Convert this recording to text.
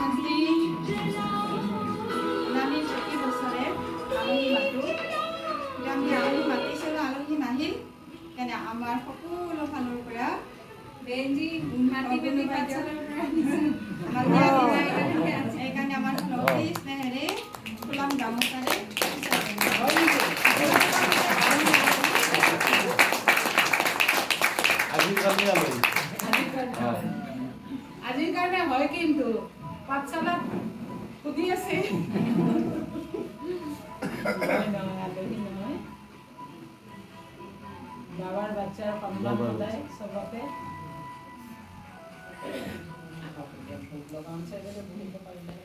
শান্তি আমি প্ৰতি বছৰে আলহী মাতোঁ। আমি আলহী মাতিছিলোঁ, আলহী নাহিল কাৰণে আমাৰ সকলো ফালৰ পৰা বেঞ্জি মাতি পাঠশালাৰ পৰা সেইকাৰণে আমাৰ অতি স্নেহেৰে ফুলাম গামোচাৰে আজিৰ কাৰণে হয় কিন্তু পাঠশালাত সুধি আছে বাবাৰ বাচ্চাৰ সন্তান সদায় সবকে